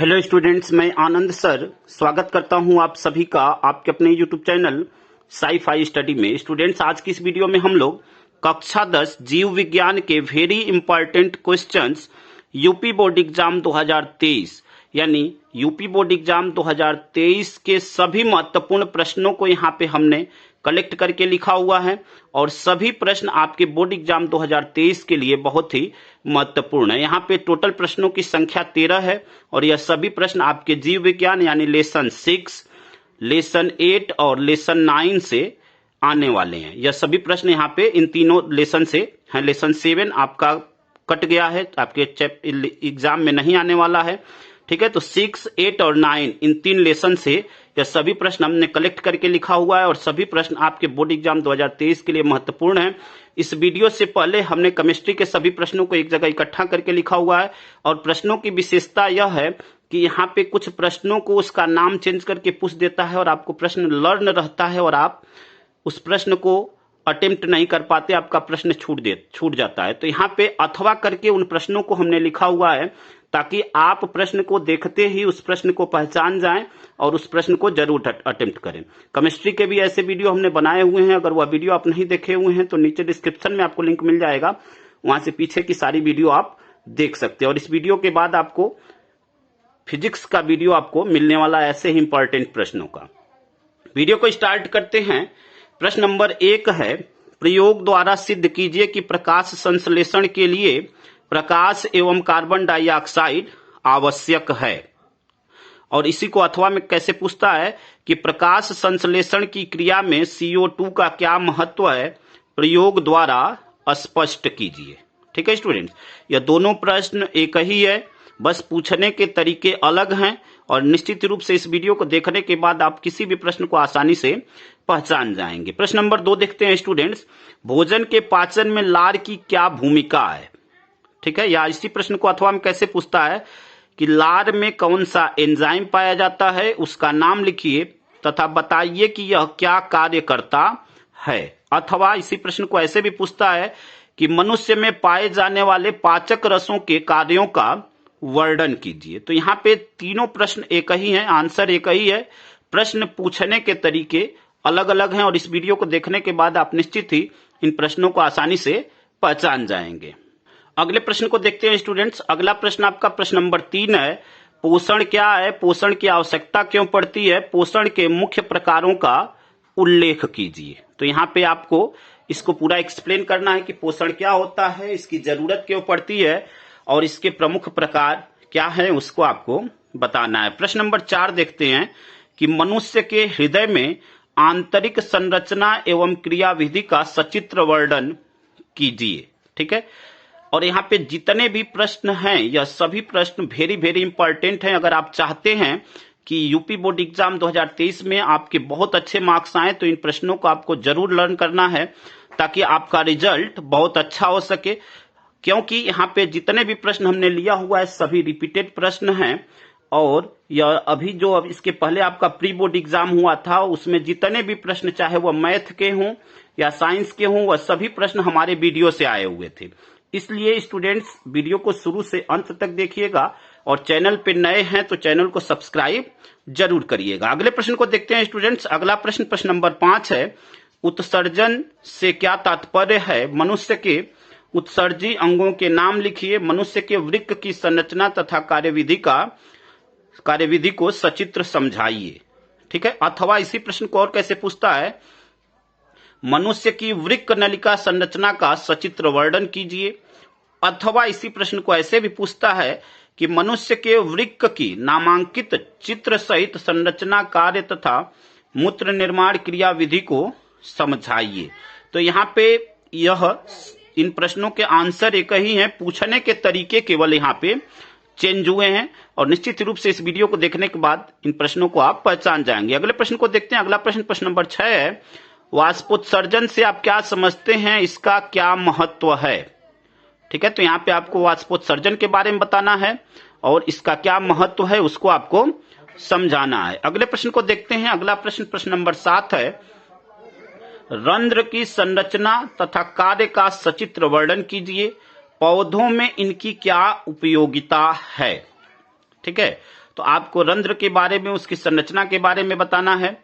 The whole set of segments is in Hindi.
हेलो स्टूडेंट्स, मैं आनंद सर स्वागत करता हूं आप सभी का आपके अपने YouTube channel sci fi study में। स्टूडेंट्स, आज की इस वीडियो में हम लोग कक्षा 10 जीव विज्ञान के very important questions UP board exam 2023 यानी यूपी बोर्ड एग्जाम 2023 के सभी महत्वपूर्ण प्रश्नों को यहाँ पे हमने कलेक्ट करके लिखा हुआ है और सभी प्रश्न आपके बोर्ड एग्जाम 2023 के लिए बहुत ही महत्वपूर्ण है। यहाँ पे टोटल प्रश्नों की संख्या 13 है और यह सभी प्रश्न आपके जीव विज्ञान यानी लेसन 6, लेसन 8 और लेसन 9 से आने वाले हैं। यह सभी प्रश्न यहाँ पे इन तीनों लेसन से हैं। लेसन 7 आपका कट गया है, आपके एग्जाम में नहीं आने वाला है। ठीक है, तो 6, 8 और 9 इन तीन लेसन से यह सभी प्रश्न हमने कलेक्ट करके लिखा हुआ है और सभी प्रश्न आपके बोर्ड एग्जाम 2023 के लिए महत्वपूर्ण है। इस वीडियो से पहले हमने केमिस्ट्री के सभी प्रश्नों को एक जगह इकट्ठा करके लिखा हुआ है और प्रश्नों की विशेषता यह है कि यहाँ पे कुछ प्रश्नों को उसका नाम चेंज करके पूछ देता है और आपको प्रश्न लर्न रहता है और आप उस प्रश्न को अटेम्प्ट नहीं कर पाते, आपका प्रश्न छूट जाता है। तो यहाँ पे अथवा करके उन प्रश्नों को हमने लिखा हुआ है ताकि आप प्रश्न को देखते ही उस प्रश्न को पहचान जाएं और उस प्रश्न को जरूर अटेम्प्ट करें। केमिस्ट्री के भी ऐसे वीडियो हमने बनाए हुए हैं, अगर वह वीडियो आप नहीं देखे हुए हैं तो नीचे डिस्क्रिप्शन में आपको लिंक मिल जाएगा, वहां से पीछे की सारी वीडियो आप देख सकते हैं। और इस वीडियो के बाद आपको फिजिक्स का वीडियो आपको मिलने वाला ऐसे ही इंपॉर्टेंट प्रश्नों का। वीडियो को स्टार्ट करते हैं। प्रश्न नंबर 1 है, प्रयोग द्वारा सिद्ध कीजिए कि प्रकाश संश्लेषण के लिए प्रकाश एवं कार्बन डाइऑक्साइड आवश्यक है। और इसी को अथवा में कैसे पूछता है कि प्रकाश संश्लेषण की क्रिया में CO2 का क्या महत्व है, प्रयोग द्वारा स्पष्ट कीजिए। ठीक है स्टूडेंट्स, यह दोनों प्रश्न एक ही है, बस पूछने के तरीके अलग हैं और निश्चित रूप से इस वीडियो को देखने के बाद आप किसी भी प्रश्न को आसानी से पहचान जाएंगे। प्रश्न नंबर 2 देखते हैं स्टूडेंट्स, भोजन के पाचन में लार की क्या भूमिका है। ठीक है, या इसी प्रश्न को अथवा में कैसे पूछता है कि लार में कौन सा एंजाइम पाया जाता है, उसका नाम लिखिए तथा बताइए कि यह क्या कार्य करता है। अथवा इसी प्रश्न को ऐसे भी पूछता है कि मनुष्य में पाए जाने वाले पाचक रसों के कार्यों का वर्णन कीजिए। तो यहाँ पे तीनों प्रश्न एक ही हैं, आंसर एक ही है, प्रश्न पूछने के तरीके अलग अलग हैं और इस वीडियो को देखने के बाद आप निश्चित ही इन प्रश्नों को आसानी से पहचान जाएंगे। अगले प्रश्न को देखते हैं स्टूडेंट्स। अगला प्रश्न आपका प्रश्न नंबर 3 है, पोषण क्या है, पोषण की आवश्यकता क्यों पड़ती है, पोषण के मुख्य प्रकारों का उल्लेख कीजिए। तो यहाँ पे आपको इसको पूरा एक्सप्लेन करना है कि पोषण क्या होता है, इसकी जरूरत क्यों पड़ती है और इसके प्रमुख प्रकार क्या है, उसको आपको बताना है। प्रश्न नंबर 4 देखते हैं कि मनुष्य के हृदय में आंतरिक संरचना एवं क्रियाविधि का सचित्र वर्णन कीजिए। ठीक है, और यहाँ पे जितने भी प्रश्न हैं यह सभी प्रश्न वेरी वेरी इंपॉर्टेंट हैं। अगर आप चाहते हैं कि यूपी बोर्ड एग्जाम 2023 में आपके बहुत अच्छे मार्क्स आए तो इन प्रश्नों को आपको जरूर लर्न करना है ताकि आपका रिजल्ट बहुत अच्छा हो सके। क्योंकि यहाँ पे जितने भी प्रश्न हमने लिया हुआ है सभी रिपीटेड प्रश्न हैं और यह अभी जो अब इसके पहले आपका प्री बोर्ड एग्जाम हुआ था उसमें जितने भी प्रश्न चाहे वह मैथ के हों या साइंस के हों वह सभी प्रश्न हमारे वीडियो से आए हुए थे। इसलिए स्टूडेंट्स वीडियो को शुरू से अंत तक देखिएगा और चैनल पे नए हैं तो चैनल को सब्सक्राइब जरूर करिएगा। अगले प्रश्न को देखते हैं स्टूडेंट्स। अगला प्रश्न प्रश्न नंबर 5 है, उत्सर्जन से क्या तात्पर्य है, मनुष्य के उत्सर्जी अंगों के नाम लिखिए, मनुष्य के वृक्क की संरचना तथा कार्यविधि को सचित्र समझाइए। ठीक है, अथवा इसी प्रश्न को और कैसे पूछता है, मनुष्य की वृक्क नलिका संरचना का सचित्र वर्णन कीजिए। अथवा इसी प्रश्न को ऐसे भी पूछता है कि मनुष्य के वृक्क की नामांकित चित्र सहित संरचना, कार्य तथा मूत्र निर्माण क्रिया विधि को समझाइए। तो यहाँ पे यह इन प्रश्नों के आंसर एक ही हैं, पूछने के तरीके केवल यहाँ पे चेंज हुए हैं और निश्चित रूप से इस वीडियो को देखने के बाद इन प्रश्नों को आप पहचान जाएंगे। अगले प्रश्न को देखते हैं। अगला प्रश्न प्रश्न नंबर 6 है, वाष्पोत्सर्जन से आप क्या समझते हैं, इसका क्या महत्व है। ठीक है, तो यहाँ पे आपको वाष्पोत्सर्जन के बारे में बताना है और इसका क्या महत्व है उसको आपको समझाना है। अगले प्रश्न को देखते हैं। अगला प्रश्न प्रश्न नंबर 7 है, रंध्र की संरचना तथा कार्य का सचित्र वर्णन कीजिए, पौधों में इनकी क्या उपयोगिता है। ठीक है। तो आपको रंध्र के बारे में, उसकी संरचना के बारे में बताना है,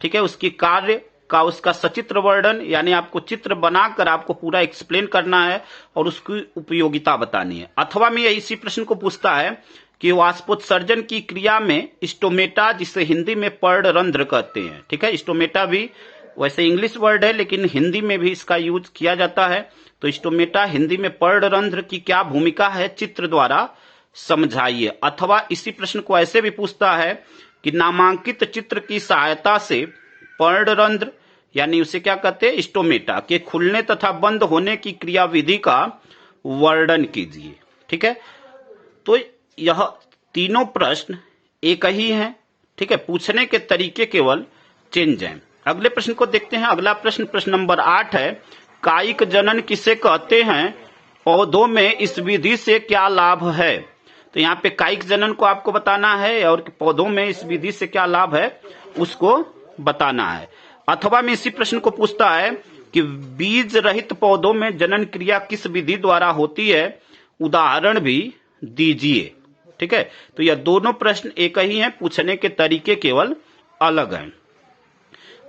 ठीक है। उसकी कार्य का, उसका सचित्र वर्णन, यानी आपको चित्र बनाकर आपको पूरा एक्सप्लेन करना है और उसकी उपयोगिता बतानी है। अथवा में इसी प्रश्न को पूछता है कि वाष्पोत्सर्जन की क्रिया में स्टोमेटा, जिसे हिंदी में पर्णरंध्र कहते हैं, ठीक है। स्टोमेटा भी वैसे इंग्लिश वर्ड है लेकिन हिंदी में भी इसका यूज किया जाता है। तो स्टोमेटा हिंदी में पर्णरंध्र की क्या भूमिका है, चित्र द्वारा समझाइए। अथवा इसी प्रश्न को ऐसे भी पूछता है कि नामांकित चित्र की सहायता से पर्णरंध्र, यानी उसे क्या कहते हैं, स्टोमेटा के खुलने तथा बंद होने की क्रियाविधि का वर्णन कीजिए, ठीक है। तो यह तीनों प्रश्न एक ही हैं, ठीक है। पूछने के तरीके केवल चेंज हैं। अगले प्रश्न को देखते हैं। अगला प्रश्न, प्रश्न नंबर 8 है, कायिक जनन किसे कहते हैं, पौधों में इस विधि से क्या लाभ है। तो यहाँ पे कायिक जनन को आपको बताना है और पौधों में इस विधि से क्या लाभ है उसको बताना है। अथवा में इसी प्रश्न को पूछता है कि बीज रहित पौधों में जनन क्रिया किस विधि द्वारा होती है, उदाहरण भी दीजिए, ठीक है। तो यह दोनों प्रश्न एक ही हैं, पूछने के तरीके केवल अलग हैं।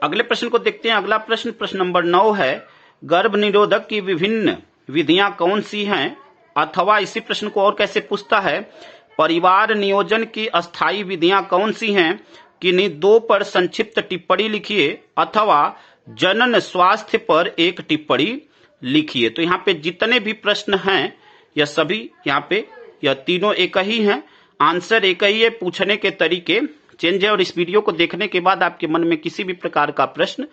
अगले प्रश्न को देखते हैं। अगला प्रश्न, प्रश्न नंबर 9 है, गर्भ निरोधक की विभिन्न विधियां कौन सी हैं। अथवा इसी प्रश्न को और कैसे पूछता है, परिवार नियोजन की अस्थायी विधियां कौन सी हैं, किन्हीं दो पर संक्षिप्त टिप्पणी लिखिए। अथवा जनन स्वास्थ्य पर एक टिप्पणी लिखिए। तो यहाँ पे जितने भी प्रश्न हैं यह सभी यहाँ पे, यह तीनों एक ही हैं, आंसर एक ही है, पूछने के तरीके चेंज है। और इस वीडियो को देखने के बाद आपके मन में किसी भी प्रकार का प्रश्न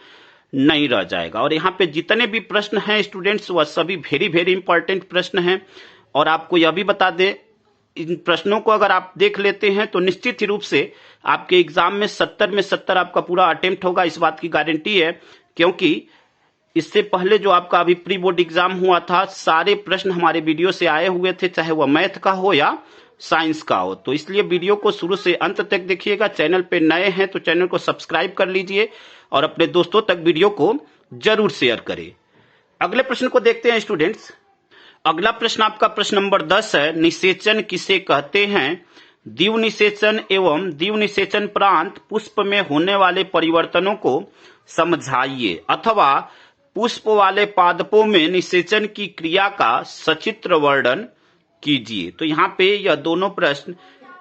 नहीं रह जाएगा। और यहाँ पे जितने भी प्रश्न हैं स्टूडेंट्स, वह सभी वेरी वेरी इंपॉर्टेंट प्रश्न हैं। और आपको यह भी बता दें, इन प्रश्नों को अगर आप देख लेते हैं तो निश्चित ही रूप से आपके एग्जाम में 70 में 70 आपका पूरा अटेम्प्ट होगा, इस बात की गारंटी है। क्योंकि इससे पहले जो आपका अभी प्री बोर्ड एग्जाम हुआ था, सारे प्रश्न हमारे वीडियो से आए हुए थे, चाहे वह मैथ का हो या साइंस का हो। तो इसलिए वीडियो को शुरू से अंत तक देखिएगा। चैनल पे नए हैं तो चैनल को सब्सक्राइब कर लीजिए और अपने दोस्तों तक वीडियो को जरूर शेयर करें। अगले प्रश्न को देखते हैं स्टूडेंट्स। अगला प्रश्न आपका प्रश्न नंबर 10 है, निषेचन किसे कहते हैं। द्विव निषेचन एवं द्विव निषेचन प्रांत पुष्प में होने वाले परिवर्तनों को समझाइए। अथवा पुष्प वाले पादपों में निषेचन की क्रिया का सचित्र वर्णन कीजिए। तो यहाँ पे यह दोनों प्रश्न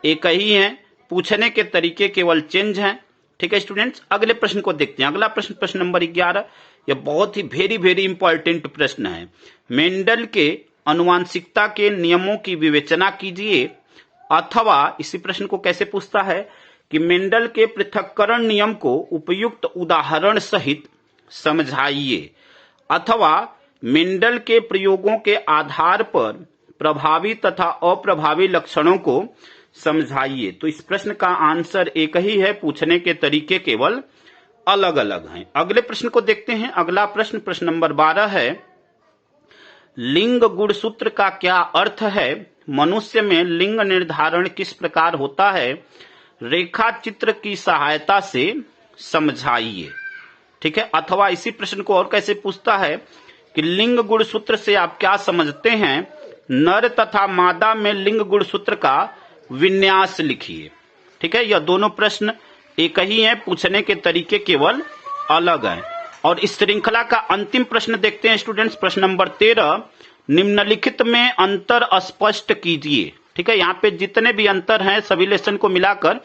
एक ही हैं, पूछने के तरीके केवल चेंज हैं, ठीक है स्टूडेंट्स। अगले प्रश्न को देखते हैं। अगला प्रश्न, प्रश्न नंबर 11, यह बहुत ही वेरी वेरी इंपॉर्टेंट प्रश्न है। मेंडल के आनुवांशिकता के नियमों की विवेचना कीजिए। अथवा इसी प्रश्न को कैसे पूछता है कि मेंडल के पृथक्करण नियम को उपयुक्त उदाहरण सहित समझाइए। अथवा मेंडल के प्रयोगों के आधार पर प्रभावी तथा अप्रभावी लक्षणों को समझाइए। तो इस प्रश्न का आंसर एक ही है, पूछने के तरीके केवल अलग अलग हैं। अगले प्रश्न को देखते हैं। अगला प्रश्न, प्रश्न नंबर 12 है, लिंग गुणसूत्र का क्या अर्थ है। मनुष्य में लिंग निर्धारण किस प्रकार होता है, रेखा चित्र की सहायता से समझाइए, ठीक है। अथवा इसी प्रश्न को और कैसे पूछता है कि लिंग गुणसूत्र से आप क्या समझते हैं, नर तथा मादा में लिंग गुणसूत्र का विन्यास लिखिए, ठीक है। यह दोनों प्रश्न एक ही हैं, पूछने के तरीके केवल अलग हैं। और इस श्रृंखला का अंतिम प्रश्न देखते हैं स्टूडेंट्स, प्रश्न नंबर 13, निम्नलिखित में अंतर स्पष्ट कीजिए, ठीक है। यहाँ पे जितने भी अंतर हैं सभी लेसन को मिलाकर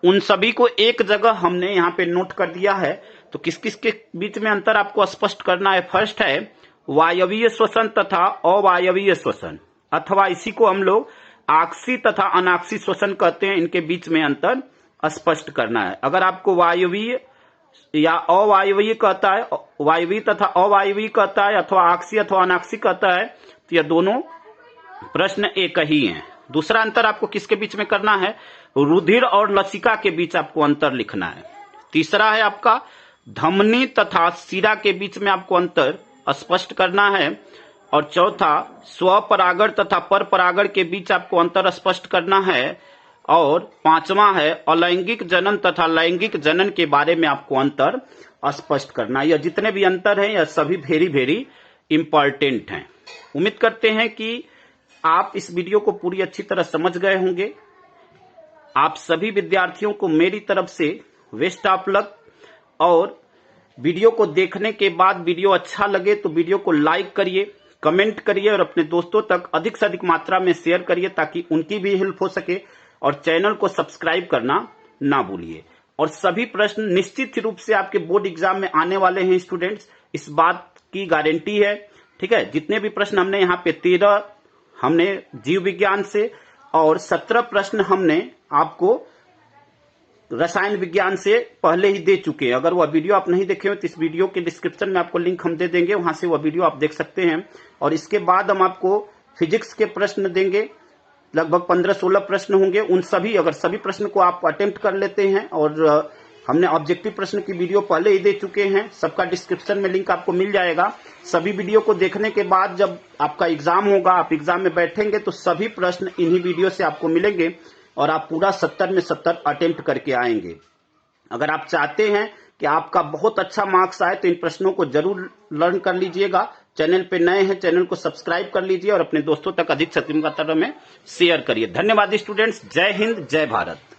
उन सभी को एक जगह हमने यहाँ पे नोट कर दिया है। तो किस किस के बीच में अंतर आपको स्पष्ट करना है। फर्स्ट है वायवीय श्वसन तथा अवायवीय श्वसन, अथवा इसी को हम लोग आक्सी तथा अनाक्सी श्वसन कहते हैं। इनके बीच में अंतर स्पष्ट करना है। अगर आपको वायवीय या अवायवीय कहता है, वायवीय तथा अवायवीय कहता है, अथवा आक्सी अथवा अनाक्सी कहता है, तो यह दोनों प्रश्न एक ही हैं। दूसरा अंतर आपको किसके बीच में करना है, रुधिर और लसिका के बीच आपको अंतर लिखना है। तीसरा है आपका धमनी तथा शिरा के बीच में आपको अंतर स्पष्ट करना है। और चौथा स्वपरागण तथा परपरागण के बीच आपको अंतर स्पष्ट करना है। और पांचवा है अलैंगिक जनन तथा लैंगिक जनन के बारे में आपको अंतर स्पष्ट करना है। यह जितने भी अंतर हैं यह सभी वेरी वेरी इंपॉर्टेंट हैं। उम्मीद करते हैं कि आप इस वीडियो को पूरी अच्छी तरह समझ गए होंगे। आप सभी विद्यार्थियों को मेरी तरफ से बेस्ट ऑफ लक। और वीडियो को देखने के बाद वीडियो अच्छा लगे तो वीडियो को लाइक करिए, कमेंट करिए और अपने दोस्तों तक अधिक से अधिक मात्रा में शेयर करिए ताकि उनकी भी हेल्प हो सके। और चैनल को सब्सक्राइब करना ना भूलिए। और सभी प्रश्न निश्चित रूप से आपके बोर्ड एग्जाम में आने वाले हैं स्टूडेंट्स, इस बात की गारंटी है। ठीक है, जितने भी प्रश्न हमने यहाँ पे 13 हमने जीव विज्ञान से और 17 प्रश्न हमने आपको रसायन विज्ञान से पहले ही दे चुके हैं। अगर वह वीडियो आप नहीं देखे हो तो इस वीडियो के डिस्क्रिप्शन में आपको लिंक हम दे देंगे, वहां से वह वीडियो आप देख सकते हैं। और इसके बाद हम आपको फिजिक्स के प्रश्न देंगे, लगभग 15-16 प्रश्न होंगे। उन सभी अगर सभी प्रश्न को आप अटेम्प्ट कर लेते हैं, और हमने ऑब्जेक्टिव प्रश्न की वीडियो पहले ही दे चुके हैं, सबका डिस्क्रिप्शन में लिंक आपको मिल जाएगा। सभी वीडियो को देखने के बाद जब आपका एग्जाम होगा, आप एग्जाम में बैठेंगे तो सभी प्रश्न इन्हीं वीडियो से आपको मिलेंगे और आप पूरा 70 में 70 अटेम्प्ट करके आएंगे। अगर आप चाहते हैं कि आपका बहुत अच्छा मार्क्स आए तो इन प्रश्नों को जरूर लर्न कर लीजिएगा। चैनल पे नए हैं, चैनल को सब्सक्राइब कर लीजिए और अपने दोस्तों तक अधिक से अधिक मात्रा में शेयर करिए। धन्यवाद स्टूडेंट्स। जय हिंद, जय भारत।